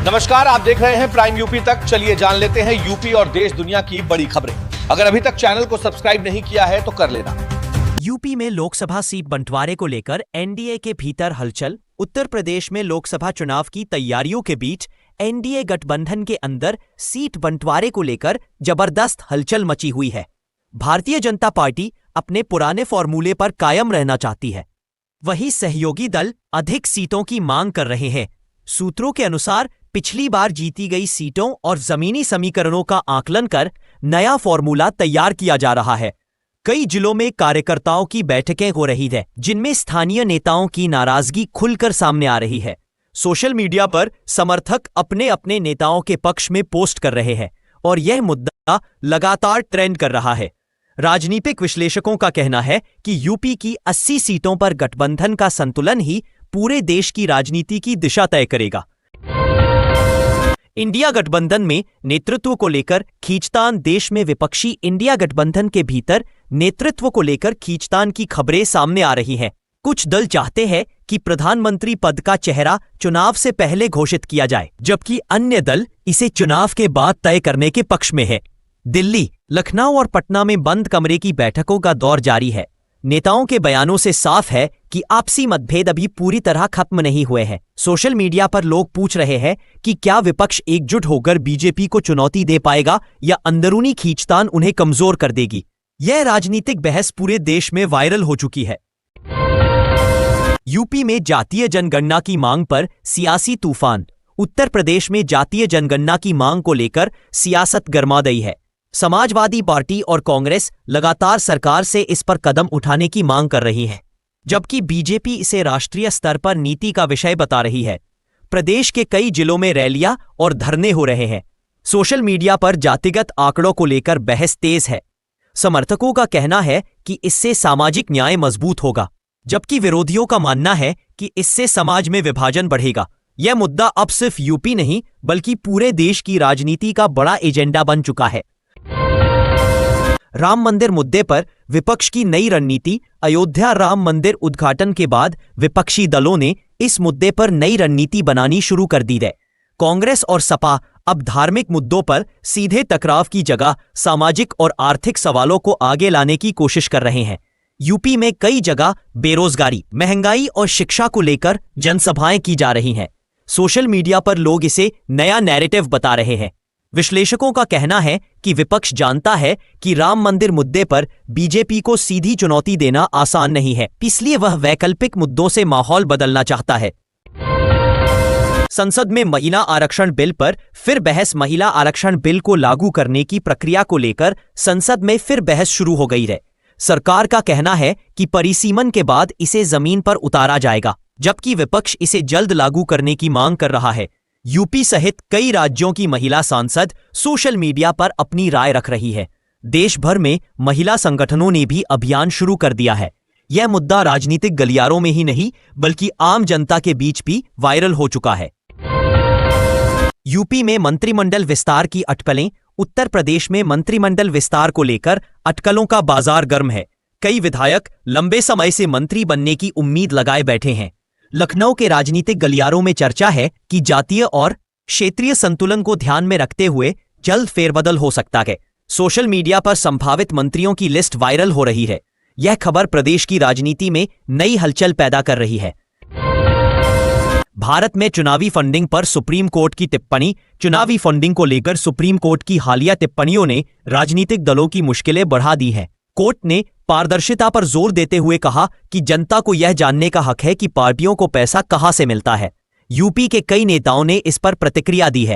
नमस्कार, आप देख रहे हैं प्राइम यूपी तक। चलिए जान लेते हैं यूपी और देश दुनिया की बड़ी खबरें। अगर अभी तक चैनल को सब्सक्राइब नहीं किया है तो कर लेना। यूपी में लोकसभा सीट बंटवारे को लेकर एनडीए के भीतर हलचल। उत्तर प्रदेश में लोकसभा चुनाव की तैयारियों के बीच एनडीए गठबंधन के अंदर सीट बंटवारे को लेकर जबरदस्त हलचल मची हुई है। भारतीय जनता पार्टी अपने पुराने फॉर्मूले पर कायम रहना चाहती है, वहीं सहयोगी दल अधिक सीटों की मांग कर रहे हैं। सूत्रों के अनुसार पिछली बार जीती गई सीटों और जमीनी समीकरणों का आकलन कर नया फॉर्मूला तैयार किया जा रहा है। कई जिलों में कार्यकर्ताओं की बैठकें हो रही है, जिनमें स्थानीय नेताओं की नाराजगी खुलकर सामने आ रही है। सोशल मीडिया पर समर्थक अपने अपने नेताओं के पक्ष में पोस्ट कर रहे हैं और यह मुद्दा लगातार ट्रेंड कर रहा है। राजनीतिक विश्लेषकों का कहना है कि यूपी की 80 सीटों पर गठबंधन का संतुलन ही पूरे देश की राजनीति की दिशा तय करेगा। इंडिया गठबंधन में नेतृत्व को लेकर खींचतान। देश में विपक्षी इंडिया गठबंधन के भीतर नेतृत्व को लेकर खींचतान की खबरें सामने आ रही हैं। कुछ दल चाहते हैं कि प्रधानमंत्री पद का चेहरा चुनाव से पहले घोषित किया जाए, जबकि अन्य दल इसे चुनाव के बाद तय करने के पक्ष में है। दिल्ली, लखनऊ और पटना में बंद कमरे की बैठकों का दौर जारी है। नेताओं के बयानों से साफ है कि आपसी मतभेद अभी पूरी तरह खत्म नहीं हुए हैं। सोशल मीडिया पर लोग पूछ रहे हैं कि क्या विपक्ष एकजुट होकर बीजेपी को चुनौती दे पाएगा या अंदरूनी खींचतान उन्हें कमजोर कर देगी। यह राजनीतिक बहस पूरे देश में वायरल हो चुकी है। यूपी में जातीय जनगणना की मांग पर सियासी तूफान। उत्तर प्रदेश में जातीय जनगणना की मांग को लेकर सियासत गर्मा गई है। समाजवादी पार्टी और कांग्रेस लगातार सरकार से इस पर कदम उठाने की मांग कर रही है, जबकि बीजेपी इसे राष्ट्रीय स्तर पर नीति का विषय बता रही है। प्रदेश के कई जिलों में रैलियां और धरने हो रहे हैं। सोशल मीडिया पर जातिगत आंकड़ों को लेकर बहस तेज है। समर्थकों का कहना है कि इससे सामाजिक न्याय मजबूत होगा, जबकि विरोधियों का मानना है कि इससे समाज में विभाजन बढ़ेगा। यह मुद्दा अब सिर्फ यूपी नहीं बल्कि पूरे देश की राजनीति का बड़ा एजेंडा बन चुका है। राम मंदिर मुद्दे पर विपक्ष की नई रणनीति। अयोध्या राम मंदिर उद्घाटन के बाद विपक्षी दलों ने इस मुद्दे पर नई रणनीति बनानी शुरू कर दी है। कांग्रेस और सपा अब धार्मिक मुद्दों पर सीधे टकराव की जगह सामाजिक और आर्थिक सवालों को आगे लाने की कोशिश कर रहे हैं। यूपी में कई जगह बेरोजगारी, महंगाई और शिक्षा को लेकर जनसभाएं की जा रही हैं। सोशल मीडिया पर लोग इसे नया नैरेटिव बता रहे हैं। विश्लेषकों का कहना है कि विपक्ष जानता है कि राम मंदिर मुद्दे पर बीजेपी को सीधी चुनौती देना आसान नहीं है, इसलिए वह वैकल्पिक मुद्दों से माहौल बदलना चाहता है। संसद में महिला आरक्षण बिल पर फिर बहस। महिला आरक्षण बिल को लागू करने की प्रक्रिया को लेकर संसद में फिर बहस शुरू हो गई है। सरकार का कहना है कि परिसीमन के बाद इसे जमीन पर उतारा जाएगा, जबकि विपक्ष इसे जल्द लागू करने की मांग कर रहा है। यूपी सहित कई राज्यों की महिला सांसद सोशल मीडिया पर अपनी राय रख रही है। देश भर में महिला संगठनों ने भी अभियान शुरू कर दिया है। यह मुद्दा राजनीतिक गलियारों में ही नहीं बल्कि आम जनता के बीच भी वायरल हो चुका है। यूपी में मंत्रिमंडल विस्तार की अटकलें। उत्तर प्रदेश में मंत्रिमंडल विस्तार को लेकर अटकलों का बाजार गर्म है। कई विधायक लंबे समय से मंत्री बनने की उम्मीद लगाए बैठे हैं। लखनऊ के राजनीतिक गलियारों में चर्चा है कि जातीय और क्षेत्रीय संतुलन को ध्यान में रखते हुए जल्द फेरबदल हो सकता है। सोशल मीडिया पर संभावित मंत्रियों की लिस्ट वायरल हो रही है। यह खबर प्रदेश की राजनीति में नई हलचल पैदा कर रही है। भारत में चुनावी फंडिंग पर सुप्रीम कोर्ट की टिप्पणी। चुनावी फंडिंग को लेकर सुप्रीम कोर्ट की हालिया टिप्पणियों ने राजनीतिक दलों की मुश्किलें बढ़ा दी हैं। कोर्ट ने पारदर्शिता पर जोर देते हुए कहा कि जनता को यह जानने का हक है कि पार्टियों को पैसा कहां से मिलता है। यूपी के कई नेताओं ने इस पर प्रतिक्रिया दी है।